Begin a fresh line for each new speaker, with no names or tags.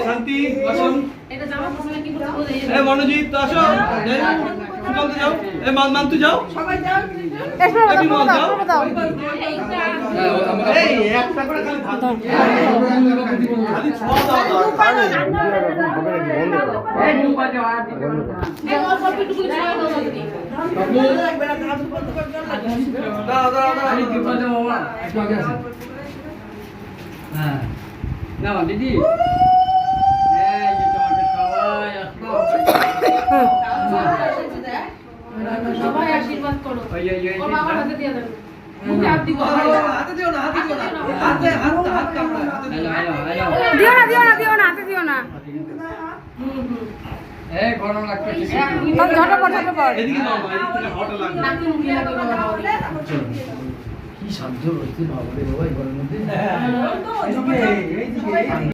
শান্তি আসুন। মনোজিৎ আসো, সুকান্ত যাও, মান্তু যাও, সবাই যাও, বিমল যাও। এই একটা করে খালি দিদি সবাই আশীর্বাদ করো। ওর বাবার হাতে দিয়ে দেন। মুখে হাত দিও না, হাতে দিও না, হাতে দিও না, হাতে হাত কামড়ায়, হাতে দিও না, দিও না, হাতে দিও না। এই গরম লাগছে ঠিক আছে। ঝটপট এদিকে নাও, এদিকে থেকে হট লাগবে। নাকি মুখে লাগবে বাবা। কি শান্ত হচ্ছে বাবা রে বাবা এই গরমের মধ্যে। এইদিকে